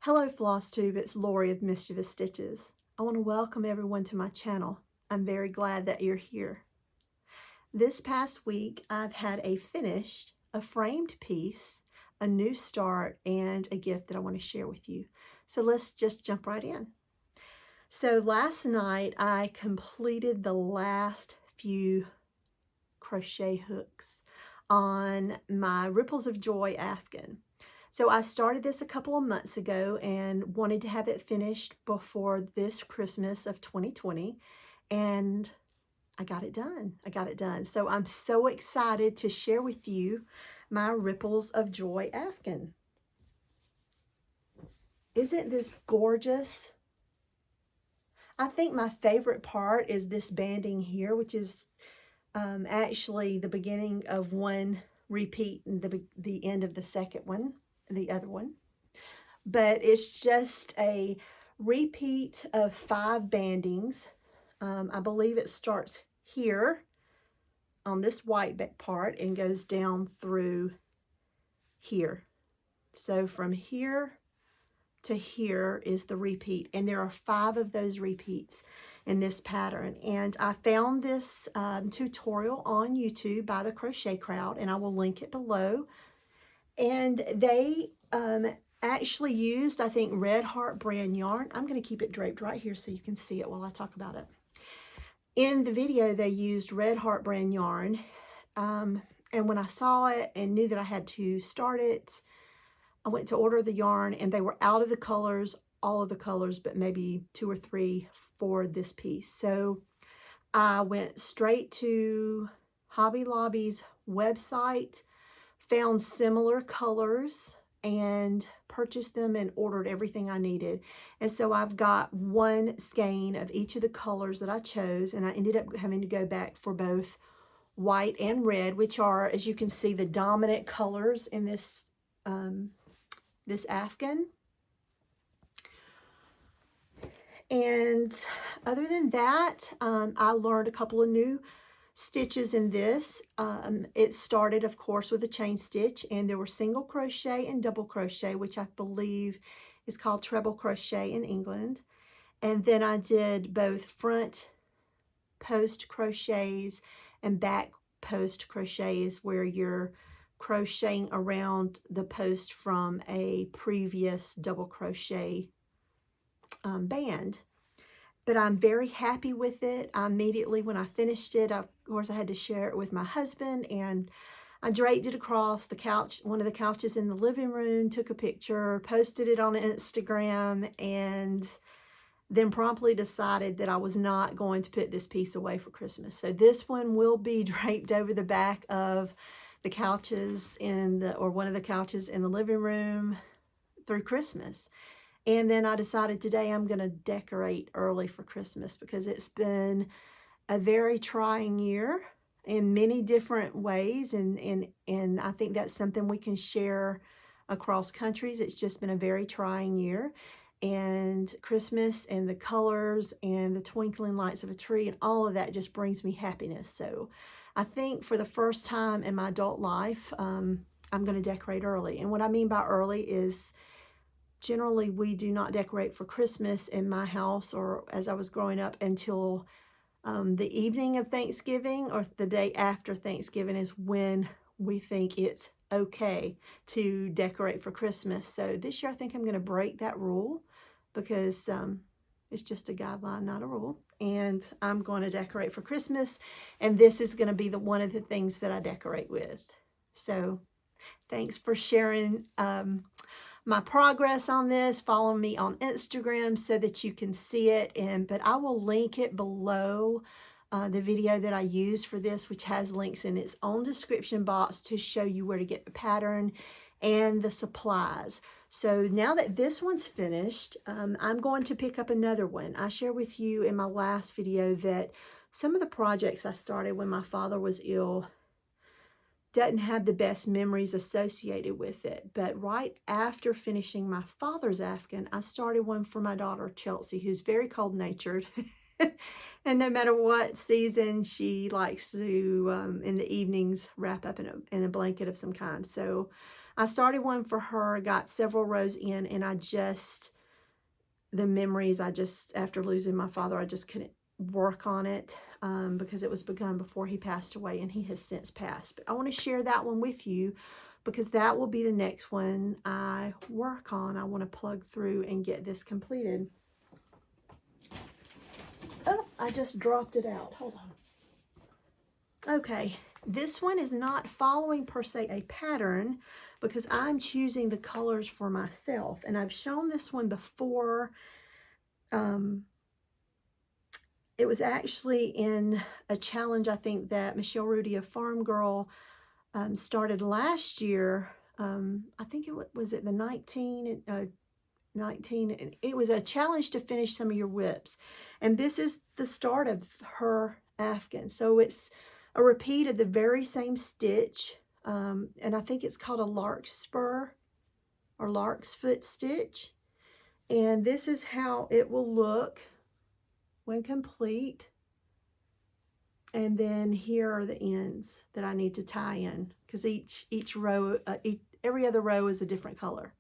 Hello Flosstube, it's Lori of Mischievous Stitches. I want to welcome everyone to my channel. I'm very glad that you're here. This past week I've had a finished, a framed piece, a new start, and a gift that I want to share with you. So let's just jump right in. So last night I completed the last few crochet hooks on my Ripples of Joy Afghan. So I started this a couple of months ago and wanted to have it finished before this Christmas of 2020, and I got it done. So I'm so excited to share with you my Ripples of Joy Afghan. Isn't this gorgeous? I think my favorite part is this banding here, which is actually the beginning of one repeat and the end of the second one, the other one. But it's just a repeat of 5 bandings. I believe it starts here on this white part and goes down through here. So from here to here is the repeat, and there are 5 of those repeats in this pattern. And I found this tutorial on YouTube by the Crochet Crowd, and I will link it below. And they actually used, I think, Red Heart brand yarn. I'm going to keep it draped right here so you can see it while I talk about it. In the video, they used Red Heart brand yarn. And when I saw it and knew that I had to start it, I went to order the yarn, and they were out of the colors, all of the colors, but maybe 2 or 3 for this piece. So I went straight to Hobby Lobby's website, found similar colors, and purchased them and ordered everything I needed. And so I've got 1 skein of each of the colors that I chose, and I ended up having to go back for both white and red, which are, as you can see, the dominant colors in this this Afghan. And other than that, I learned a couple of new stitches in this. It started, of course, with a chain stitch, and there were single crochet and double crochet, which I believe is called treble crochet in England. And then I did both front post crochets and back post crochets, where you're crocheting around the post from a previous double crochet band. But I'm very happy with it. Immediately when I finished it, of course, I had to share it with my husband, and I draped it across the couch, one of the couches in the living room, took a picture, posted it on Instagram, and then promptly decided that I was not going to put this piece away for Christmas. So this one will be draped over the back of the couches or one of the couches in the living room through Christmas. And then I decided today I'm going to decorate early for Christmas, because it's been a very trying year in many different ways. And I think that's something we can share across countries. It's just been a very trying year. And Christmas and the colors and the twinkling lights of a tree and all of that just brings me happiness. So I think for the first time in my adult life, I'm going to decorate early. And what I mean by early is, generally, we do not decorate for Christmas in my house, or as I was growing up, until the evening of Thanksgiving or the day after Thanksgiving is when we think it's okay to decorate for Christmas. So this year I think I'm going to break that rule, because it's just a guideline, not a rule. And I'm going to decorate for Christmas, and this is going to be one of the things that I decorate with. So thanks for sharing my progress on this. Follow me on Instagram so that you can see it, but I will link it below the video that I used for this, which has links in its own description box to show you where to get the pattern and the supplies. So now that this one's finished, I'm going to pick up another one. I shared with you in my last video that some of the projects I started when my father was ill doesn't have the best memories associated with it. But right after finishing my father's Afghan, I started one for my daughter, Chelsea, who's very cold-natured. And no matter what season, she likes to, in the evenings, wrap up in a blanket of some kind. So I started one for her, got several rows in, and the memories, after losing my father, I just couldn't work on it because it was begun before he passed away, and he has since passed. But I want to share that one with you because that will be the next one I work on. I want to plug through and get this completed. Oh, I just dropped it out. Hold on. Okay, this one is not following per se a pattern because I'm choosing the colors for myself. And I've shown this one before. It was actually in a challenge, I think, that Michelle Rudy of Farm Girl started last year. I think was it the 19, it was a challenge to finish some of your whips. And this is the start of her Afghan. So it's a repeat of the very same stitch. And I think it's called a larkspur or lark's foot stitch. And this is how it will look when complete. And then here are the ends that I need to tie in because each row, every other row is a different color.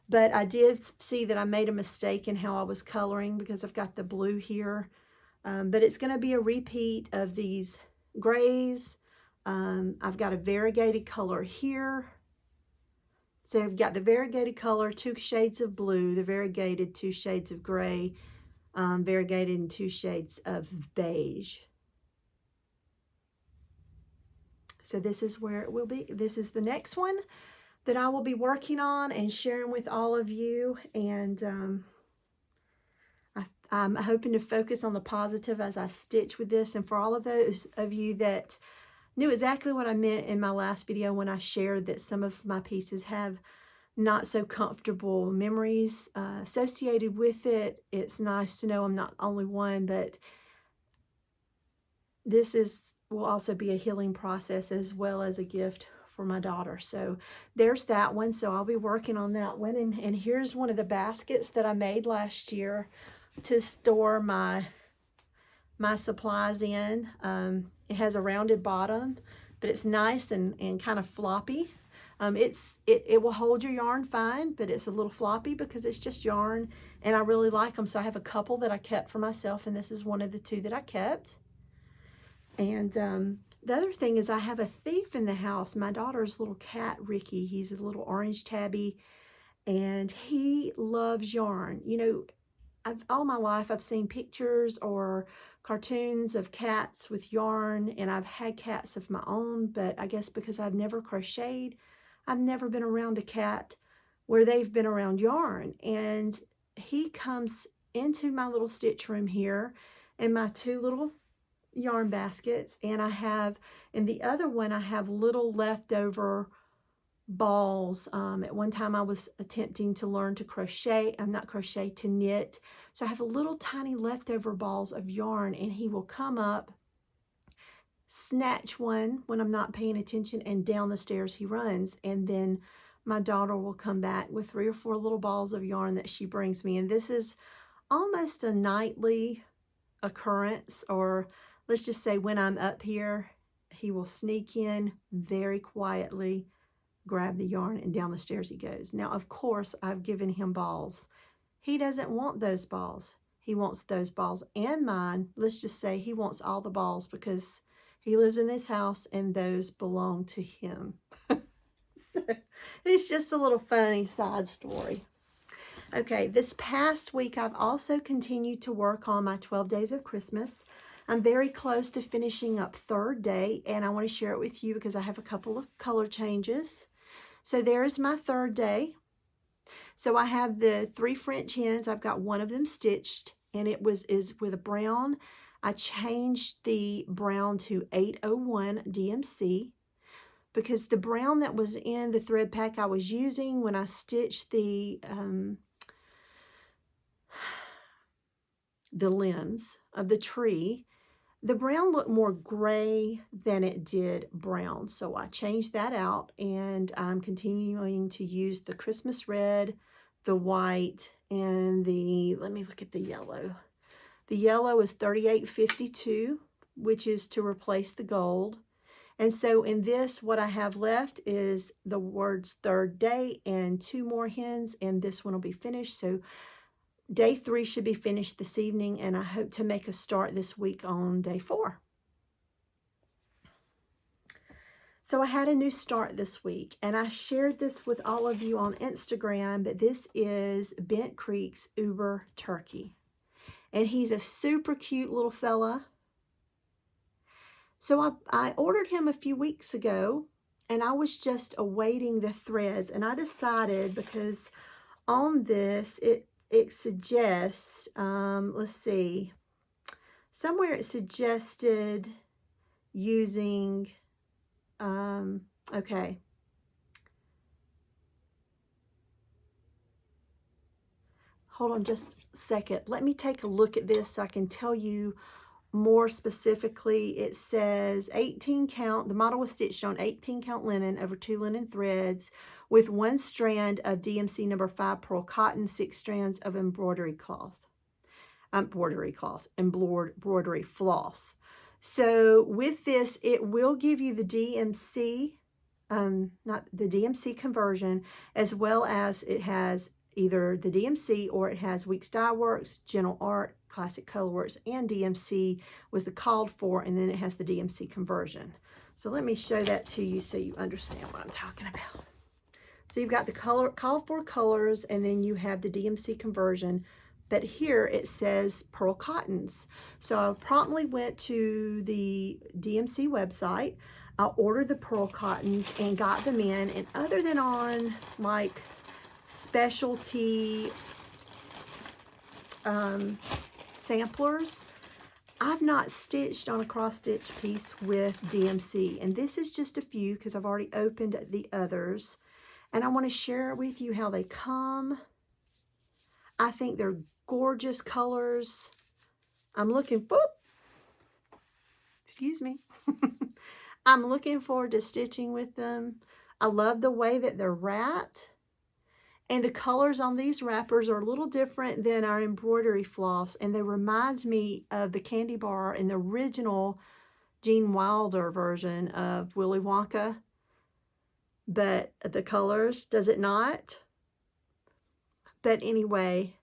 But I did see that I made a mistake in how I was coloring because I've got the blue here. But it's going to be a repeat of these grays. I've got a variegated color here. So I've got the variegated color, 2 shades of blue, the variegated 2 shades of gray, variegated in 2 shades of beige. So this is where it will be. This is the next one that I will be working on and sharing with all of you. And I'm hoping to focus on the positive as I stitch with this. And for all of those of you that knew exactly what I meant in my last video when I shared that some of my pieces have not so comfortable memories associated with it, it's nice to know I'm not only one, but this will also be a healing process as well as a gift for my daughter. So there's that one. So I'll be working on that one. And here's one of the baskets that I made last year to store my supplies in. It has a rounded bottom, but it's nice and kind of floppy. It will hold your yarn fine, but it's a little floppy because it's just yarn, and I really like them. So I have a couple that I kept for myself, and this is one of the 2 that I kept. And the other thing is I have a thief in the house. My daughter's little cat, Ricky. He's a little orange tabby, and he loves yarn. You know, all my life I've seen pictures or cartoons of cats with yarn, and I've had cats of my own, but I guess because I've never crocheted, I've never been around a cat where they've been around yarn. And he comes into my little stitch room here in my 2 little yarn baskets, and I have in the other one I have little leftover balls. At one time I was attempting to learn to crochet. To knit. So I have a little tiny leftover balls of yarn, and he will come up, snatch one when I'm not paying attention, and down the stairs he runs. And then my daughter will come back with 3 or 4 little balls of yarn that she brings me. And this is almost a nightly occurrence, or let's just say when I'm up here, he will sneak in very quietly, grab the yarn, and down the stairs he goes. Now, of course, I've given him balls. He doesn't want those balls. He wants those balls and mine. Let's just say he wants all the balls because he lives in this house and those belong to him. So it's just a little funny side story. Okay, this past week I've also continued to work on my 12 Days of Christmas. I'm very close to finishing up 3rd day, and I want to share it with you because I have a couple of color changes. So there's my 3rd day. So I have the 3 French hens. I've got one of them stitched, and it is with a brown. I changed the brown to 801 DMC because the brown that was in the thread pack I was using when I stitched the limbs of the tree, the brown looked more gray than it did brown. So I changed that out, and I'm continuing to use the Christmas red, the white, and let me look at the yellow. The yellow is 3852, which is to replace the gold. And so in this, what I have left is the words third day and 2 more hens, and this one will be finished. So day 3 should be finished this evening, and I hope to make a start this week on day 4. So I had a new start this week, and I shared this with all of you on Instagram, but this is Bent Creek's Uber Turkey. And he's a super cute little fella. So I ordered him a few weeks ago, and I was just awaiting the threads, and I decided, because on this it suggests, let's see, somewhere it suggested using, okay, hold on just a second. Let me take a look at this so I can tell you more specifically. It says 18 count, the model was stitched on 18 count linen over 2 linen threads with 1 strand of DMC number 5 pearl cotton, 6 strands of embroidery cloth, embroidery floss. So with this, it will give you the DMC, not the DMC conversion, as well as it has either the DMC or it has Weeks Dye Works, Gentle Art, Classic Colorworks, and DMC was the called for, and then it has the DMC conversion. So let me show that to you so you understand what I'm talking about. So you've got the called for colors, and then you have the DMC conversion, but here it says pearl cottons. So I promptly went to the DMC website. I ordered the pearl cottons and got them in, and other than on like specialty samplers, I've not stitched on a cross stitch piece with DMC, and this is just a few because I've already opened the others, and I want to share with you how they come. I think they're gorgeous colors. I'm looking for, excuse me, I'm looking forward to stitching with them. I love the way that they're wrapped. And the colors on these wrappers are a little different than our embroidery floss, and they remind me of the candy bar in the original Gene Wilder version of Willy Wonka. But the colors, does it not? But anyway,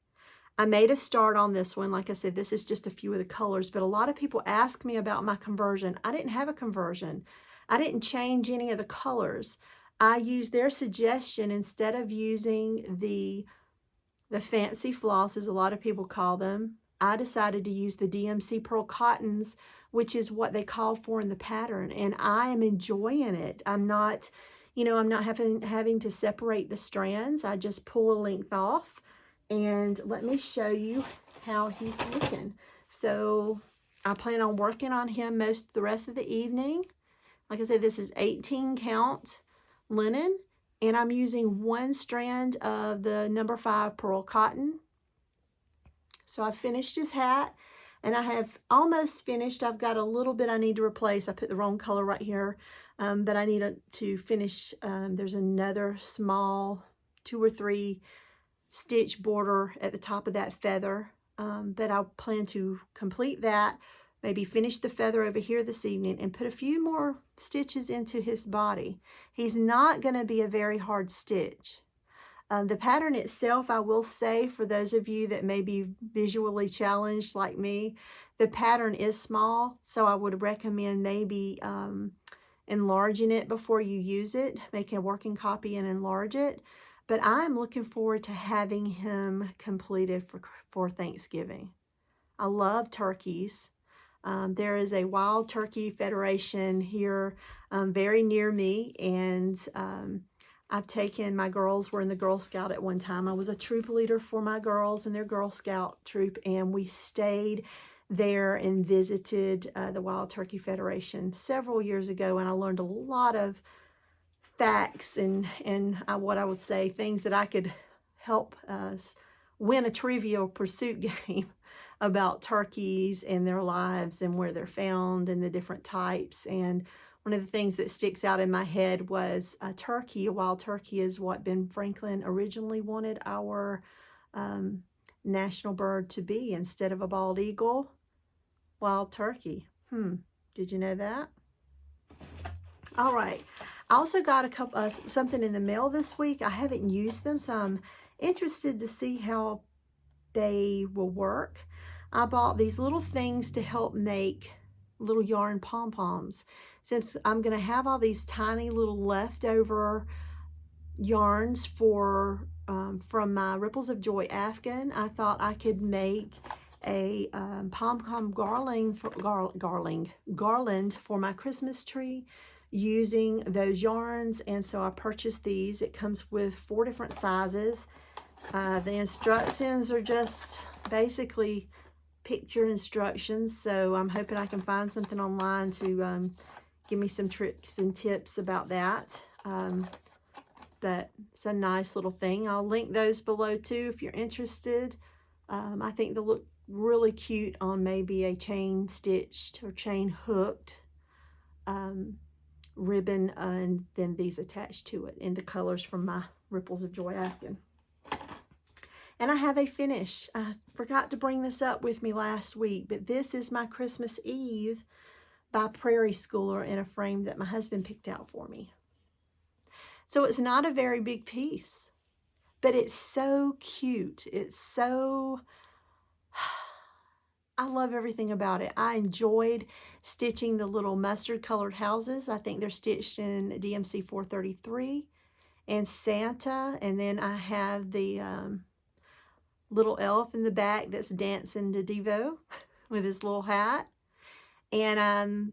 I made a start on this one. Like I said, this is just a few of the colors, but a lot of people ask me about my conversion. I didn't have a conversion. I didn't change any of the colors. I used their suggestion. Instead of using the fancy flosses, a lot of people call them, I decided to use the DMC Pearl Cottons, which is what they call for in the pattern, and I am enjoying it. I'm not, I'm not having to separate the strands. I just pull a length off, and let me show you how he's looking. So I plan on working on him the rest of the evening. Like I said, this is 18 count linen, and I'm using 1 strand of the number 5 pearl cotton. So I finished his hat, and I have almost finished. I've got a little bit I need to replace. I put the wrong color right here, but I need to finish. There's another small 2 or 3 stitch border at the top of that feather, but I'll plan to complete that, maybe finish the feather over here this evening, and put a few more stitches into his body. He's not going to be a very hard stitch. The pattern itself, I will say, for those of you that may be visually challenged like me, the pattern is small, so I would recommend maybe enlarging it before you use it. Make a working copy and enlarge it. But I'm looking forward to having him completed for Thanksgiving. I love turkeys. There is a Wild Turkey Federation here very near me, and I've taken my girls, were in the Girl Scout at one time. I was a troop leader for my girls and their Girl Scout troop, and we stayed there and visited the Wild Turkey Federation several years ago, and I learned a lot of facts and what I would say, things that I could help us win a Trivial Pursuit game about turkeys and their lives and where they're found and the different types. And one of the things that sticks out in my head was a turkey. A wild turkey is what Ben Franklin originally wanted our national bird to be. Instead of a bald eagle, wild turkey. Did you know that? All right. I also got a couple of something in the mail this week. I haven't used them, so I'm interested to see how they will work. I bought these little things to help make little yarn pom-poms. Since I'm going to have all these tiny little leftover yarns for from my Ripples of Joy Afghan, I thought I could make a pom-pom garland for my Christmas tree using those yarns. And so I purchased these. It comes with 4 different sizes. The instructions are just basically picture instructions, so I'm hoping I can find something online to give me some tricks and tips about that. But it's a nice little thing. I'll link those below too if you're interested. I think they'll look really cute on maybe a chain stitched or chain hooked ribbon, and then these attached to it in the colors from my Ripples of Joy Afghan. And I have a finish. I forgot to bring this up with me last week, but this is my Christmas Eve by Prairie Schooler in a frame that my husband picked out for me. So it's not a very big piece, but it's so cute. It's so, I love everything about it. I enjoyed stitching the little mustard colored houses. I think they're stitched in DMC 433 and Santa. And then I have the little elf in the back that's dancing to Devo with his little hat. And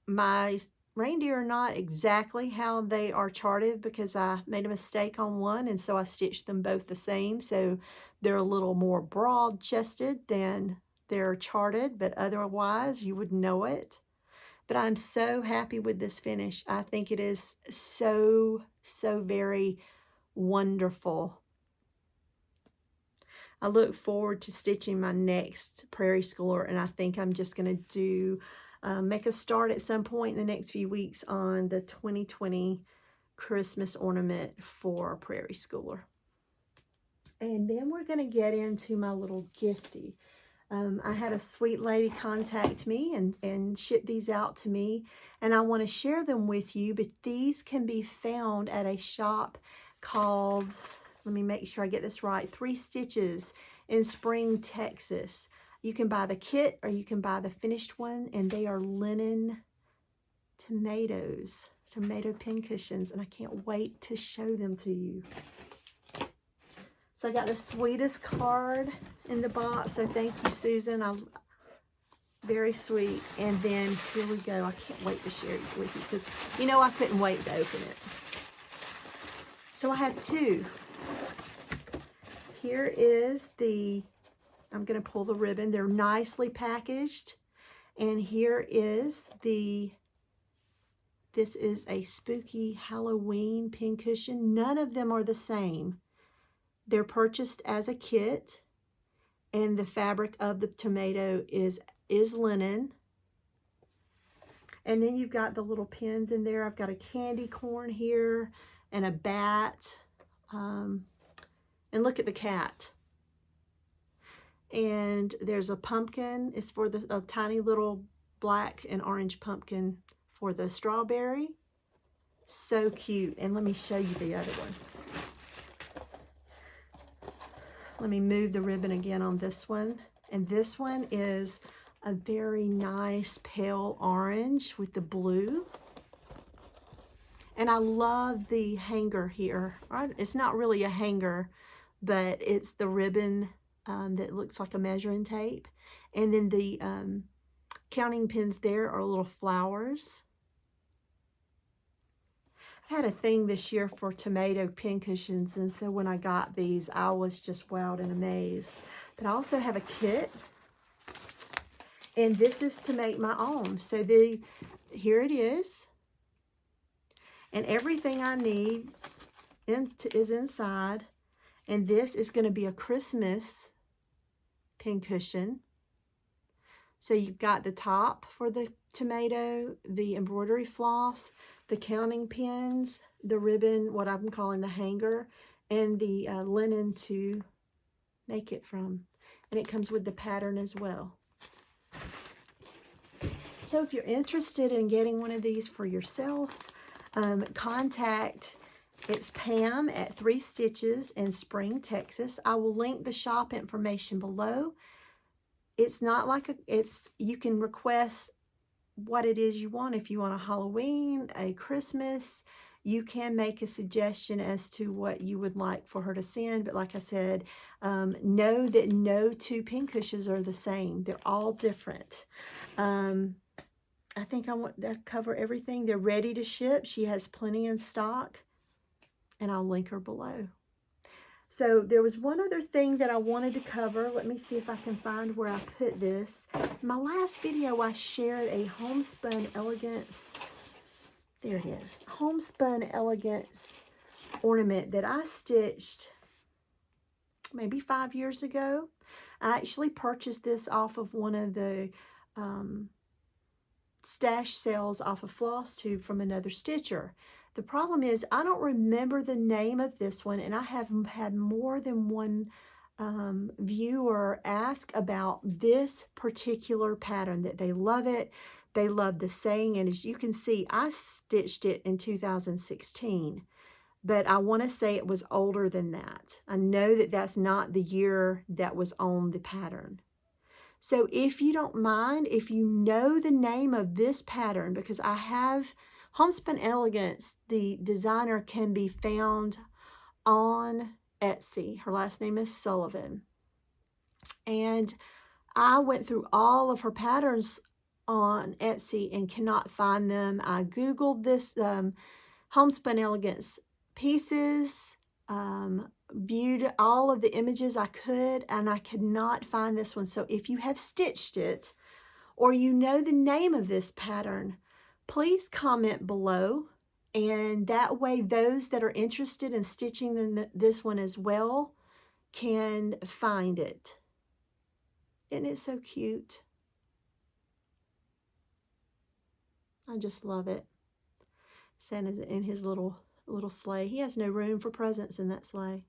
my reindeer are not exactly how they are charted because I made a mistake on one, and so I stitched them both the same. So they're a little more broad-chested than they're charted, but otherwise you would know it. But I'm so happy with this finish. I think it is so very wonderful. I look forward to stitching my next Prairie Schooler, and I think I'm just going to do make a start at some point in the next few weeks on the 2020 Christmas ornament for Prairie Schooler. And then we're going to get into my little gifty. I had a sweet lady contact me and ship these out to me, and I want to share them with you, but these can be found at a shop called, let me make sure I get this right, 3 Stitches in Spring, Texas. You can buy the kit or you can buy the finished one, and they are linen tomatoes, tomato pincushions, and I can't wait to show them to you. So I got the sweetest card in the box, so thank you, Susan. Very sweet. And then here we go. I can't wait to share it with you because, you know, I couldn't wait to open it. So I had 2. Here is the, I'm going to pull the ribbon. They're nicely packaged. And here is the, this is a spooky Halloween pincushion. None of them are the same. They're purchased as a kit, and the fabric of the tomato is linen. And then you've got the little pins in there. I've got a candy corn here and a bat. And look at the cat. And there's a pumpkin. It's for a tiny little black and orange pumpkin for the strawberry. So cute. And let me show you the other one. Let me move the ribbon again on this one. And this one is a very nice pale orange with the blue. And I love the hanger here. It's not really a hanger, but it's the ribbon that looks like a measuring tape. And then the counting pins there are little flowers. I've had a thing this year for tomato pincushions, and so when I got these, I was just wowed and amazed. But I also have a kit, and this is to make my own. So here it is, and everything I need is inside, and this is going to be a Christmas pincushion. So you've got the top for the tomato, the embroidery floss, the counting pins, the ribbon, what I'm calling the hanger, and the linen to make it from. And it comes with the pattern as well. So if you're interested in getting one of these for yourself, contact, it's Pam at 3 Stitches in Spring, Texas. I will link the shop information below. It's not like you can request what it is you want. If you want a Halloween, a Christmas, you can make a suggestion as to what you would like for her to send. But like I said, know that no 2 pincushions are the same. They're all different. I think I want to cover everything. They're ready to ship. She has plenty in stock, and I'll link her below. So there was one other thing that I wanted to cover. Let me see if I can find where I put this. In my last video, I shared a homespun elegance. There it is. Homespun elegance ornament that I stitched maybe 5 years ago. I actually purchased this off of one of the stash sales off of Flosstube from another stitcher. The problem is I don't remember the name of this one, and I have had more than one viewer ask about this particular pattern, that they love it, they love the saying, and as you can see, I stitched it in 2016, but I want to say it was older than that. I know that that's not the year that was on the pattern. So if you don't mind, if you know the name of this pattern, because I have Homespun Elegance, the designer can be found on Etsy. Her last name is Sullivan. And I went through all of her patterns on Etsy and cannot find them. I Googled this Homespun Elegance pieces, viewed all of the images I could, and I could not find this one. So if you have stitched it, or you know the name of this pattern, please comment below, and that way those that are interested in stitching this one as well can find it. Isn't it so cute? I just love it. Santa's in his little sleigh. He has no room for presents in that sleigh.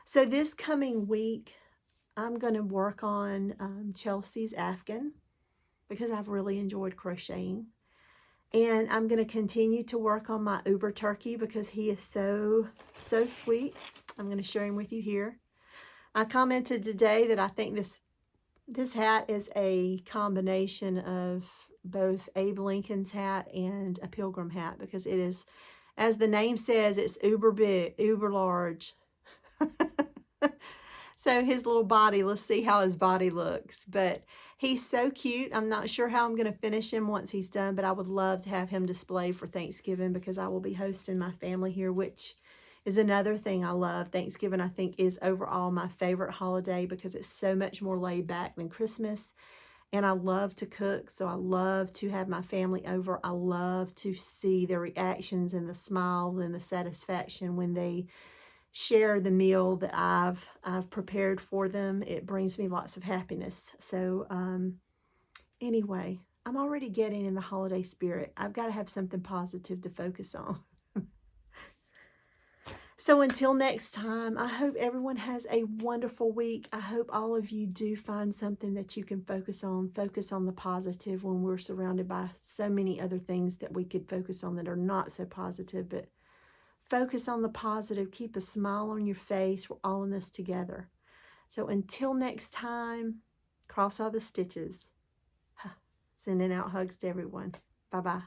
So this coming week, I'm going to work on Chelsea's Afghan, because I've really enjoyed crocheting. And I'm going to continue to work on my Uber turkey because he is so sweet. I'm going to share him with you here. I commented today that I think this hat is a combination of both Abe Lincoln's hat and a pilgrim hat, because it is, as the name says, it's uber big, uber large. So his little body, let's see how his body looks. But he's so cute. I'm not sure how I'm going to finish him once he's done, but I would love to have him displayed for Thanksgiving, because I will be hosting my family here, which is another thing I love. Thanksgiving, I think, is overall my favorite holiday because it's so much more laid back than Christmas. And I love to cook, so I love to have my family over. I love to see their reactions and the smile and the satisfaction when they share the meal that I've prepared for them. It brings me lots of happiness. So anyway, I'm already getting in the holiday spirit. I've got to have something positive to focus on. So until next time, I hope everyone has a wonderful week. I hope all of you do find something that you can focus on. Focus on the positive when we're surrounded by so many other things that we could focus on that are not so positive. But focus on the positive. Keep a smile on your face. We're all in this together. So until next time, cross all the stitches. Sending out hugs to everyone. Bye-bye.